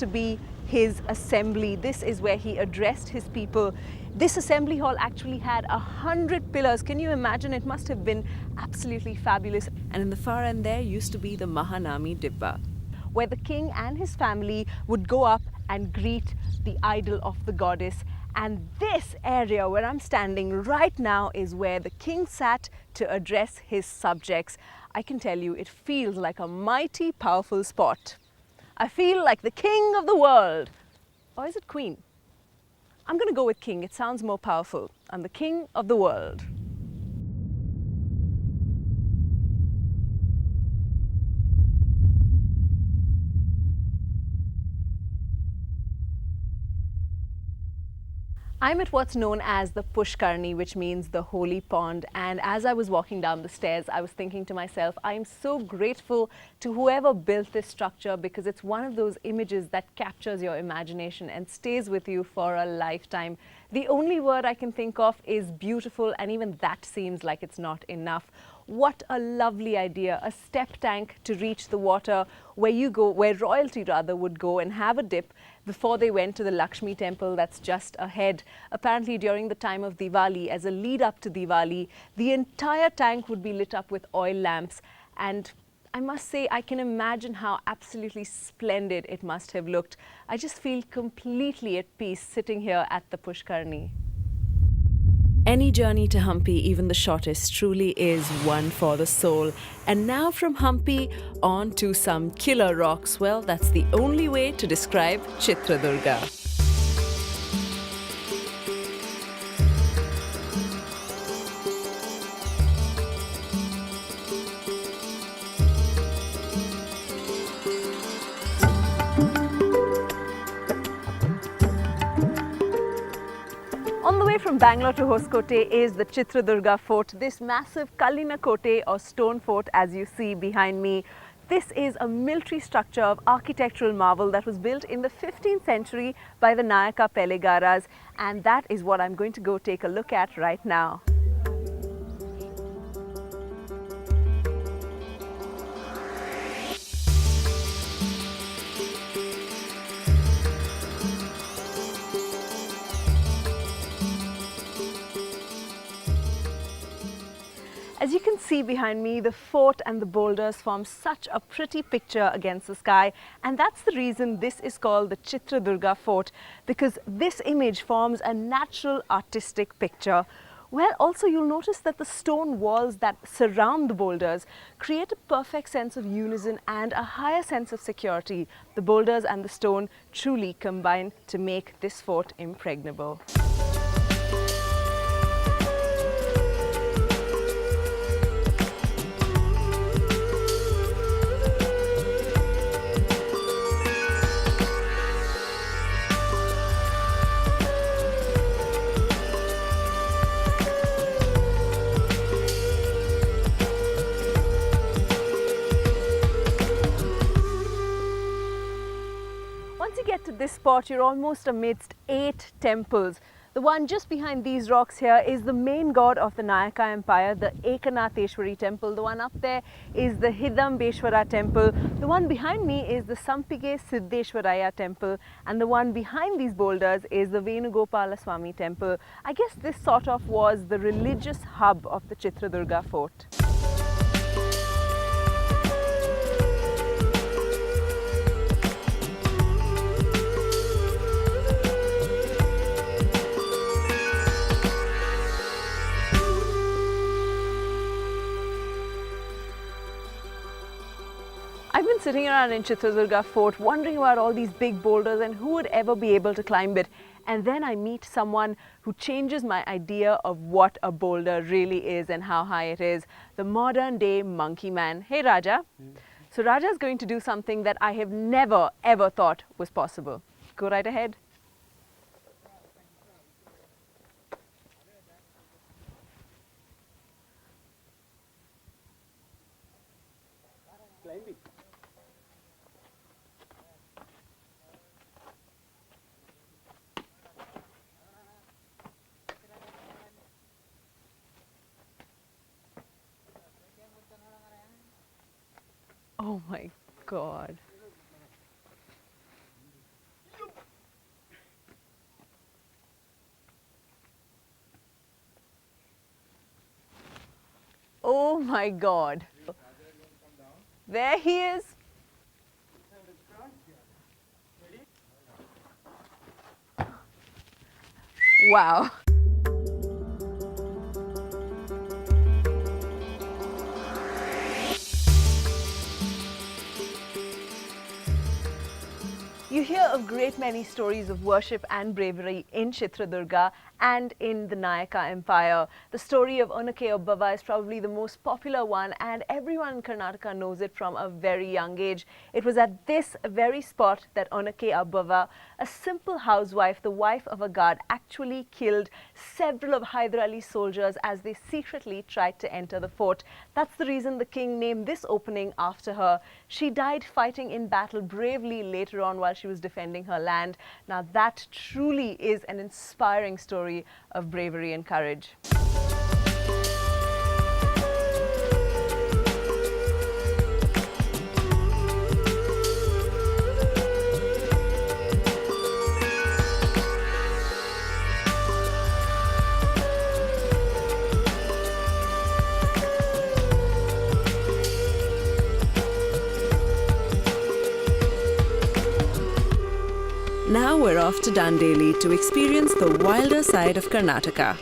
to be his assembly. This is where he addressed his people. This assembly hall actually had 100 pillars. Can you imagine? It must have been absolutely fabulous. And in the far end there used to be the Mahanami Dibba, where the king and his family would go up and greet the idol of the goddess. And this area where I'm standing right now is where the king sat to address his subjects. I can tell you, it feels like a mighty powerful spot. I feel like the king of the world. Or is it queen? I'm going to go with king. It sounds more powerful. I'm the king of the world. I'm at what's known as the Pushkarni, which means the holy pond. And as I was walking down the stairs, I was thinking to myself, I am so grateful to whoever built this structure, because it's one of those images that captures your imagination and stays with you for a lifetime. The only word I can think of is beautiful, and even that seems like it's not enough. What a lovely idea, a step tank to reach the water where royalty rather would go and have a dip before they went to the Lakshmi temple that's just ahead. Apparently during the time of Diwali, as a lead up to Diwali, the entire tank would be lit up with oil lamps, and I must say I can imagine how absolutely splendid it must have looked. I just feel completely at peace sitting here at the Pushkarni. Any journey to Hampi, even the shortest, truly is one for the soul. And now from Hampi on to some killer rocks. Well, that's the only way to describe Chitradurga. On the way from Bangalore to Hoskote is the Chitradurga fort, this massive Kallina Kote or stone fort as you see behind me. This is a military structure of architectural marvel that was built in the 15th century by the Nayaka Pelegaras, and that is what I'm going to go take a look at right now. As you can see behind me, the fort and the boulders form such a pretty picture against the sky, and that's the reason this is called the Chitradurga fort, because this image forms a natural artistic picture. Well, also you'll notice that the stone walls that surround the boulders create a perfect sense of unison and a higher sense of security. The boulders and the stone truly combine to make this fort impregnable. Once you get to this spot, you're almost amidst 8 temples. The one just behind these rocks here is the main god of the Nayaka Empire, the Ekanatheshwari temple. The one up there is the Hidambeshwara temple. The one behind me is the Sampige Siddheshwaraya temple. And the one behind these boulders is the Venugopala Swami temple. I guess this sort of was the religious hub of the Chitradurga fort. I've been sitting around in Chitradurga fort wondering about all these big boulders and who would ever be able to climb it. And then I meet someone who changes my idea of what a boulder really is and how high it is. The modern day monkey man. Hey Raja. So Raja is going to do something that I have never ever thought was possible. Go right ahead. Climbing. Oh my God. Oh my God. There he is. Wow. You hear a great many stories of worship and bravery in Chitradurga and in the Nayaka Empire. The story of Onake Obbava is probably the most popular one, and everyone in Karnataka knows it from a very young age. It was at this very spot that Onake Obbava, a simple housewife, the wife of a guard, actually killed several of Hyder Ali's soldiers as they secretly tried to enter the fort. That's the reason the king named this opening after her. She died fighting in battle bravely later on while she was defending her land. Now that truly is an inspiring story of bravery and courage. Now we're off to Dandeli to experience the wilder side of Karnataka.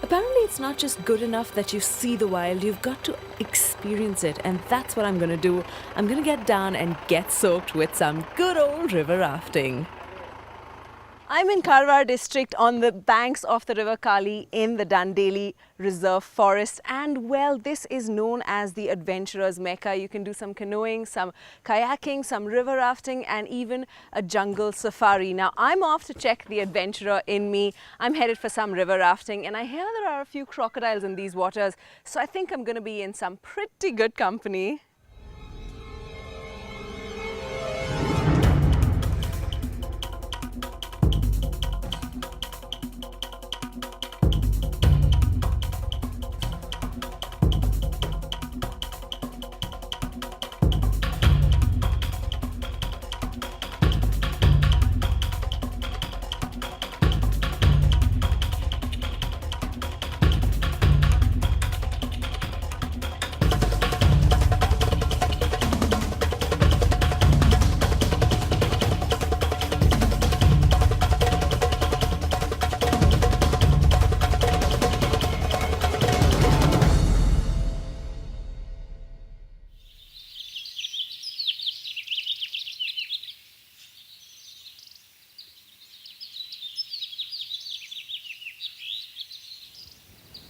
Apparently it's not just good enough that you see the wild, you've got to experience it, and that's what I'm going to do. I'm going to get down and get soaked with some good old river rafting. I'm in Karwar district on the banks of the river Kali in the Dandeli Reserve Forest, and well, this is known as the adventurer's mecca. You can do some canoeing, some kayaking, some river rafting, and even a jungle safari. Now I'm off to check the adventurer in me. I'm headed for some river rafting, and I hear there are a few crocodiles in these waters, so I think I'm going to be in some pretty good company.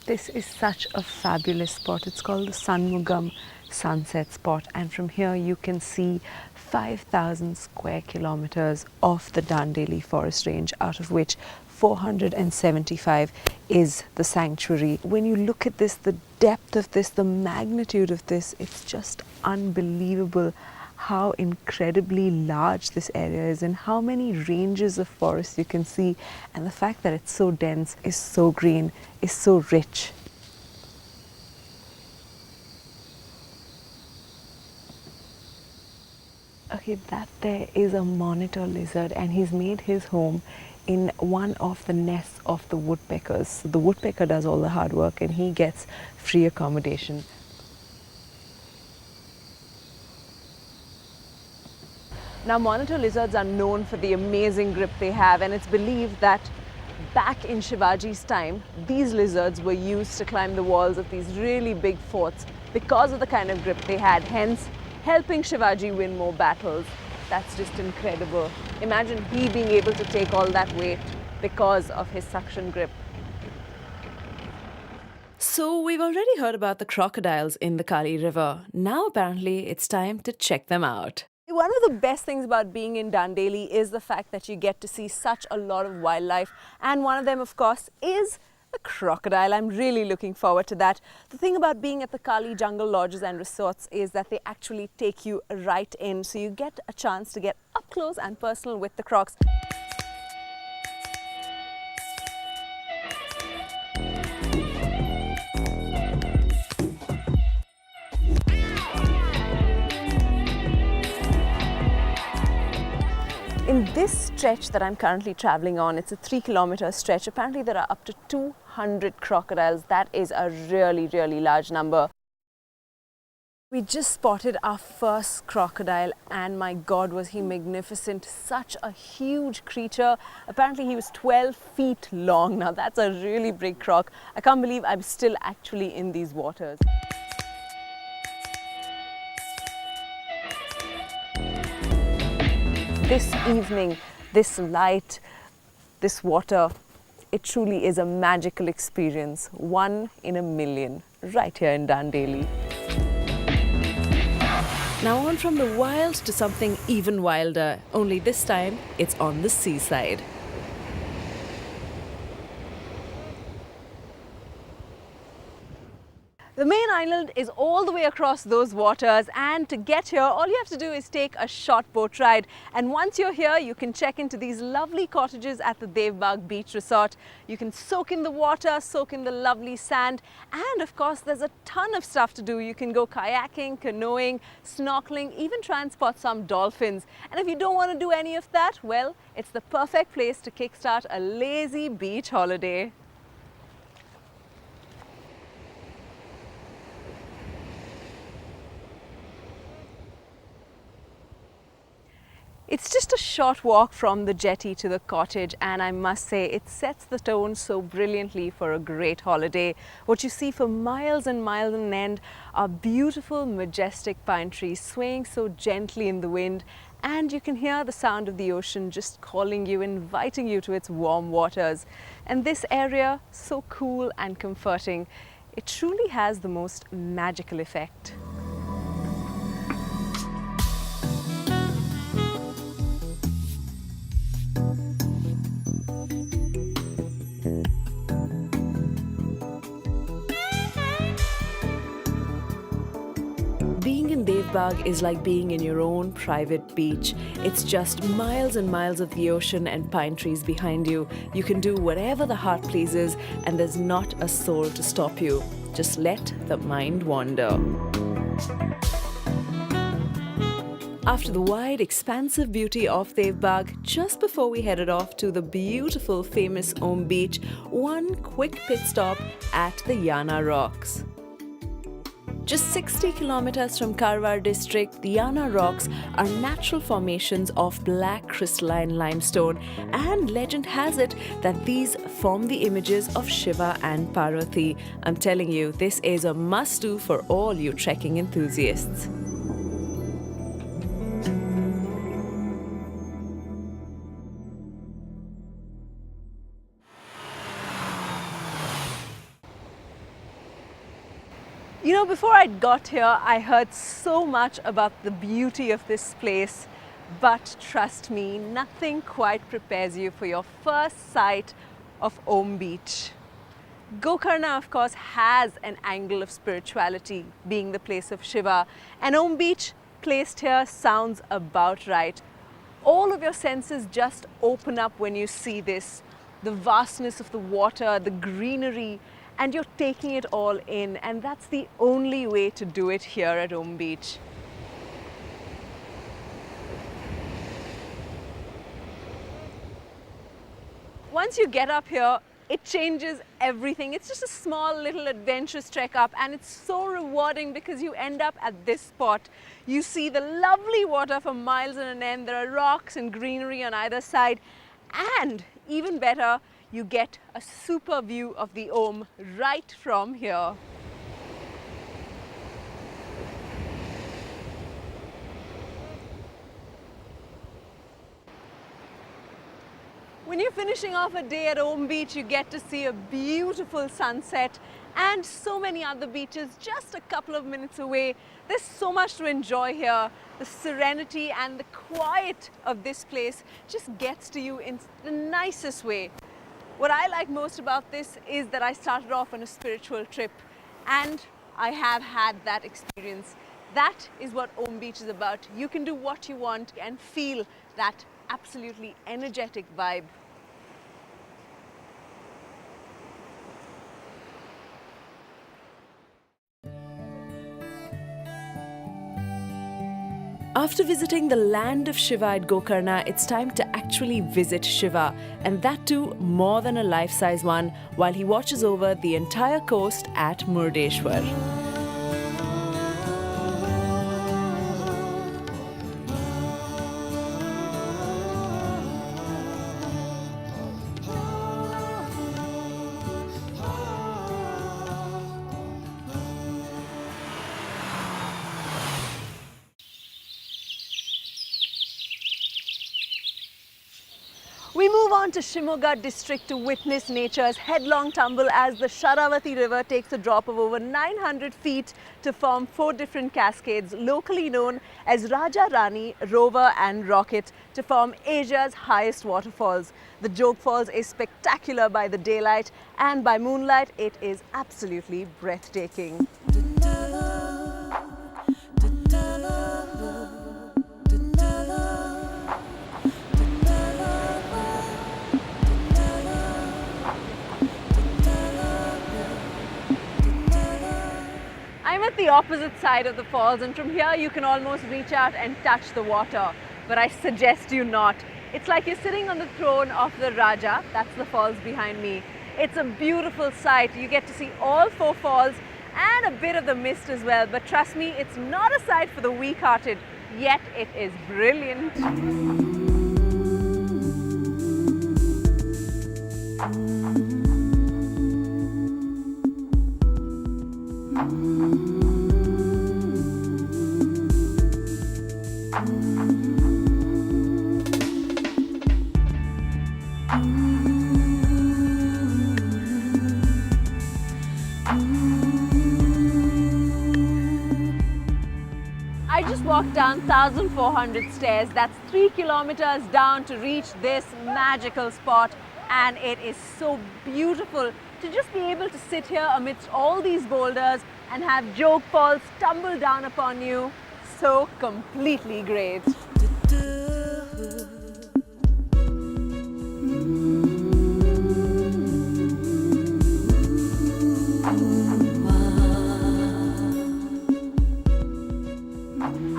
This is such a fabulous spot. It's called the Sanmugam Sunset Spot, and from here you can see 5,000 square kilometers of the Dandeli forest range, out of which 475 is the sanctuary. When you look at this, the depth of this, the magnitude of this, it's just unbelievable how incredibly large this area is and how many ranges of forest you can see, and the fact that it's so dense, is so green, is so rich. Okay, that there is a monitor lizard, and he's made his home in one of the nests of the woodpeckers. So the woodpecker does all the hard work and he gets free accommodation. Now, monitor lizards are known for the amazing grip they have, and it's believed that back in Shivaji's time, these lizards were used to climb the walls of these really big forts because of the kind of grip they had, hence helping Shivaji win more battles. That's just incredible. Imagine he being able to take all that weight because of his suction grip. So we've already heard about the crocodiles in the Kali River. Now apparently it's time to check them out. One of the best things about being in Dandeli is the fact that you get to see such a lot of wildlife, and one of them, of course, is A crocodile. I'm really looking forward to that. The thing about being at the Kali Jungle Lodges and Resorts is that they actually take you right in, so you get a chance to get up close and personal with the crocs. In this stretch that I'm currently traveling on, it's a 3-kilometer stretch. Apparently there are up to 200 crocodiles. That is a really, really large number. We just spotted our first crocodile and my God, was he magnificent. Such a huge creature. Apparently he was 12 feet long. Now that's a really big croc. I can't believe I'm still actually in these waters. This evening, this light, this water, it truly is a magical experience. 1 in a million, right here in Dandeli. Now on from the wild to something even wilder, only this time it's on the seaside. The main island is all the way across those waters, and to get here all you have to do is take a short boat ride, and once you're here you can check into these lovely cottages at the Devbagh Beach Resort. You can soak in the water, soak in the lovely sand, and of course there's a ton of stuff to do. You can go kayaking, canoeing, snorkeling, even try and spot some dolphins. And if you don't want to do any of that, well, it's the perfect place to kickstart a lazy beach holiday. It's just a short walk from the jetty to the cottage, and I must say it sets the tone so brilliantly for a great holiday. What you see for miles and miles on end are beautiful, majestic pine trees swaying so gently in the wind, and you can hear the sound of the ocean just calling you, inviting you to its warm waters. And this area, so cool and comforting, it truly has the most magical effect. Being in Devbagh is like being in your own private beach. It's just miles and miles of the ocean and pine trees behind you. You can do whatever the heart pleases, and there's not a soul to stop you. Just let the mind wander. After the wide, expansive beauty of Devbagh, just before we headed off to the beautiful, famous Om Beach, one quick pit stop at the Yana Rocks. Just 60 kilometers from Karwar district, the Yana Rocks are natural formations of black crystalline limestone, and legend has it that these form the images of Shiva and Parvati. I'm telling you, this is a must-do for all you trekking enthusiasts. You know, before I got here, I heard so much about the beauty of this place, but trust me, nothing quite prepares you for your first sight of Om Beach. Gokarna, of course, has an angle of spirituality, being the place of Shiva, and Om Beach, placed here, sounds about right. All of your senses just open up when you see this. The vastness of the water, the greenery, and you're taking it all in, and that's the only way to do it here at Om Beach. Once you get up here, it changes everything. It's just a small little adventurous trek up, and it's so rewarding because you end up at this spot. You see the lovely water for miles on end. There are rocks and greenery on either side, and even better, you get a super view of the Om right from here. When you're finishing off a day at Om Beach, you get to see a beautiful sunset and so many other beaches just a couple of minutes away. There's so much to enjoy here. The serenity and the quiet of this place just gets to you in the nicest way. What I like most about this is that I started off on a spiritual trip and I have had that experience. That is what Om Beach is about. You can do what you want and feel that absolutely energetic vibe. After visiting the land of Shiva at Gokarna, it's time to actually visit Shiva, and that too more than a life-size one, while he watches over the entire coast at Murdeshwar. We move on to Shimoga district to witness nature's headlong tumble as the Sharavati river takes a drop of over 900 feet to form 4 different cascades locally known as Raja Rani, Rover and Rocket to form Asia's highest waterfalls. The Jog Falls is spectacular by the daylight and by moonlight it is absolutely breathtaking. I'm at the opposite side of the falls and from here you can almost reach out and touch the water, but I suggest you not. It's like you're sitting on the throne of the Raja, that's the falls behind me. It's a beautiful sight. You get to see all 4 falls and a bit of the mist as well, but trust me, it's not a sight for the weak-hearted, yet it is brilliant. I just walked down 1,400 stairs. That's 3 kilometers down to reach this magical spot, and it is so beautiful to just be able to sit here amidst all these boulders and have Jog Falls tumble down upon you. So completely great.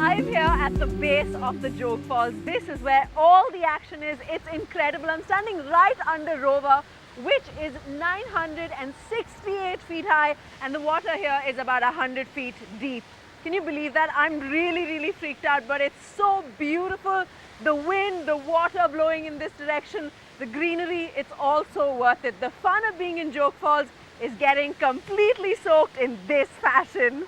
I'm here at the base of the Jog Falls. This is where all the action is. It's incredible. I'm standing right under Rover, which is 968 feet high, and the water here is about 100 feet deep. Can you believe that? I'm really freaked out, but it's so beautiful. The wind, the water blowing in this direction, the greenery, it's all so worth it. The fun of being in Jog Falls is getting completely soaked in this fashion.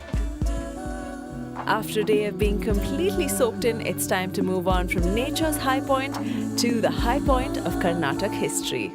After a day of being completely soaked in, it's time to move on from nature's high point to the high point of Karnataka history.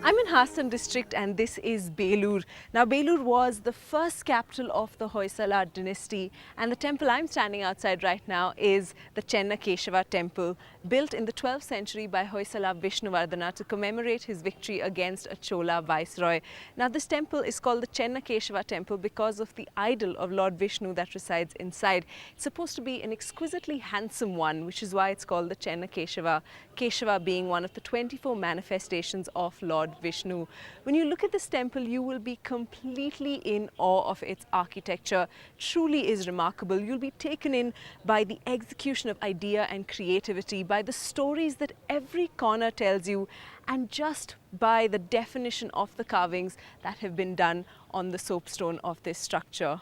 I'm in Hassan district and this is Belur. Now Belur was the first capital of the Hoysala dynasty, and the temple I'm standing outside right now is the Chenna Keshava temple, built in the 12th century by Hoysala Vishnuvardhana to commemorate his victory against a Chola viceroy. Now this temple is called the Chenna Keshava temple because of the idol of Lord Vishnu that resides inside. It's supposed to be an exquisitely handsome one, which is why it's called the Chenna Keshava. Keshava being one of the 24 manifestations of Lord Vishnu. When you look at this temple, you will be completely in awe of its architecture. Truly is remarkable. You'll be taken in by the execution of idea and creativity, by the stories that every corner tells you, and just by the definition of the carvings that have been done on the soapstone of this structure.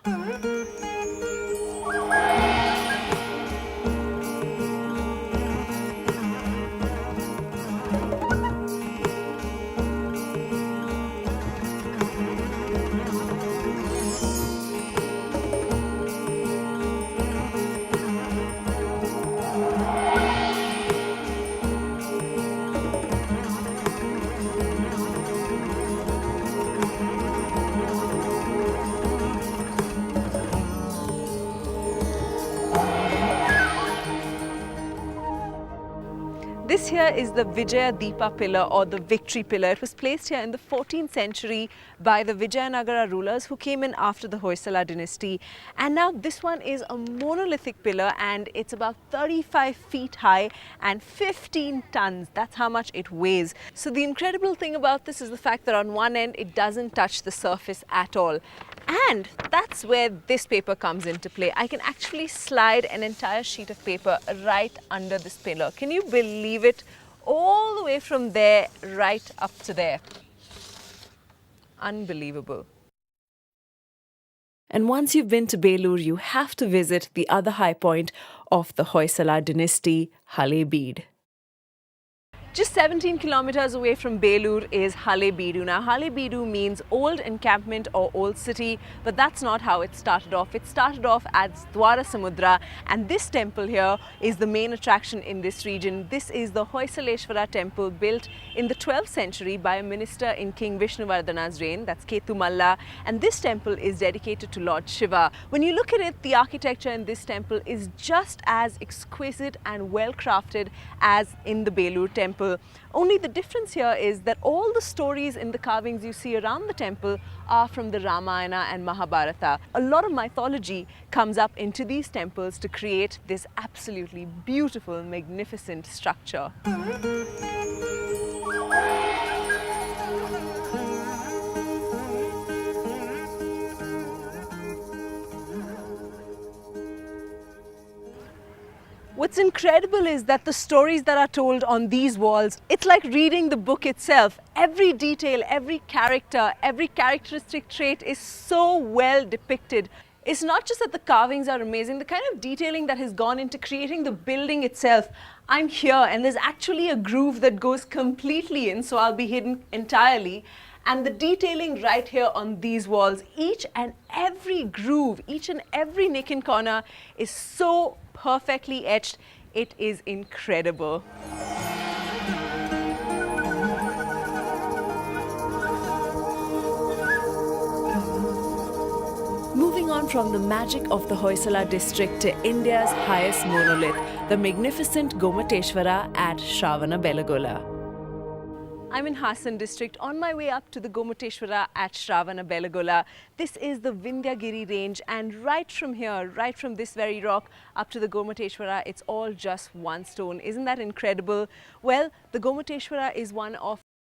This here is the Vijaya Deepa pillar or the victory pillar. It was placed here in the 14th century by the Vijayanagara rulers who came in after the Hoysala dynasty. And now this one is a monolithic pillar and it's about 35 feet high and 15 tons. That's how much it weighs. So the incredible thing about this is the fact that on one end it doesn't touch the surface at all. And that's where this paper comes into play. I can actually slide an entire sheet of paper right under this pillar. Can you believe it? All the way from there right up to there. Unbelievable. And once you've been to Belur, you have to visit the other high point of the Hoysala dynasty, Halebeed. Just 17 kilometers away from Belur is Halebeedu. Now, Halebeedu means old encampment or old city, but that's not how it started off. It started off as Dwara Samudra, and this temple here is the main attraction in this region. This is the Hoysaleshwara temple built in the 12th century by a minister in King Vishnuvardhana's reign, that's Ketu Malla, and this temple is dedicated to Lord Shiva. When you look at it, the architecture in this temple is just as exquisite and well crafted as in the Belur temple. Only the difference here is that all the stories in the carvings you see around the temple are from the Ramayana and Mahabharata. A lot of mythology comes up into these temples to create this absolutely beautiful, magnificent structure. What's incredible is that the stories that are told on these walls, it's like reading the book itself. Every detail, every character, every characteristic trait is so well depicted. It's not just that the carvings are amazing, the kind of detailing that has gone into creating the building itself. I'm here and there's actually a groove that goes completely in, so I'll be hidden entirely. And the detailing right here on these walls, each and every groove, each and every nick and corner is so perfectly etched. It is incredible. Moving on from the magic of the Hoysala district to India's highest monolith, the magnificent Gomateshwara at Shravanabelagola. I'm in Hassan district on my way up to the Gomateshwara at Shravanabelagola. This is the Vindhyagiri range, and right from here, right from this very rock up to the Gomateshwara, it's all just one stone. Isn't that incredible? Well, the Gomateshwara is one of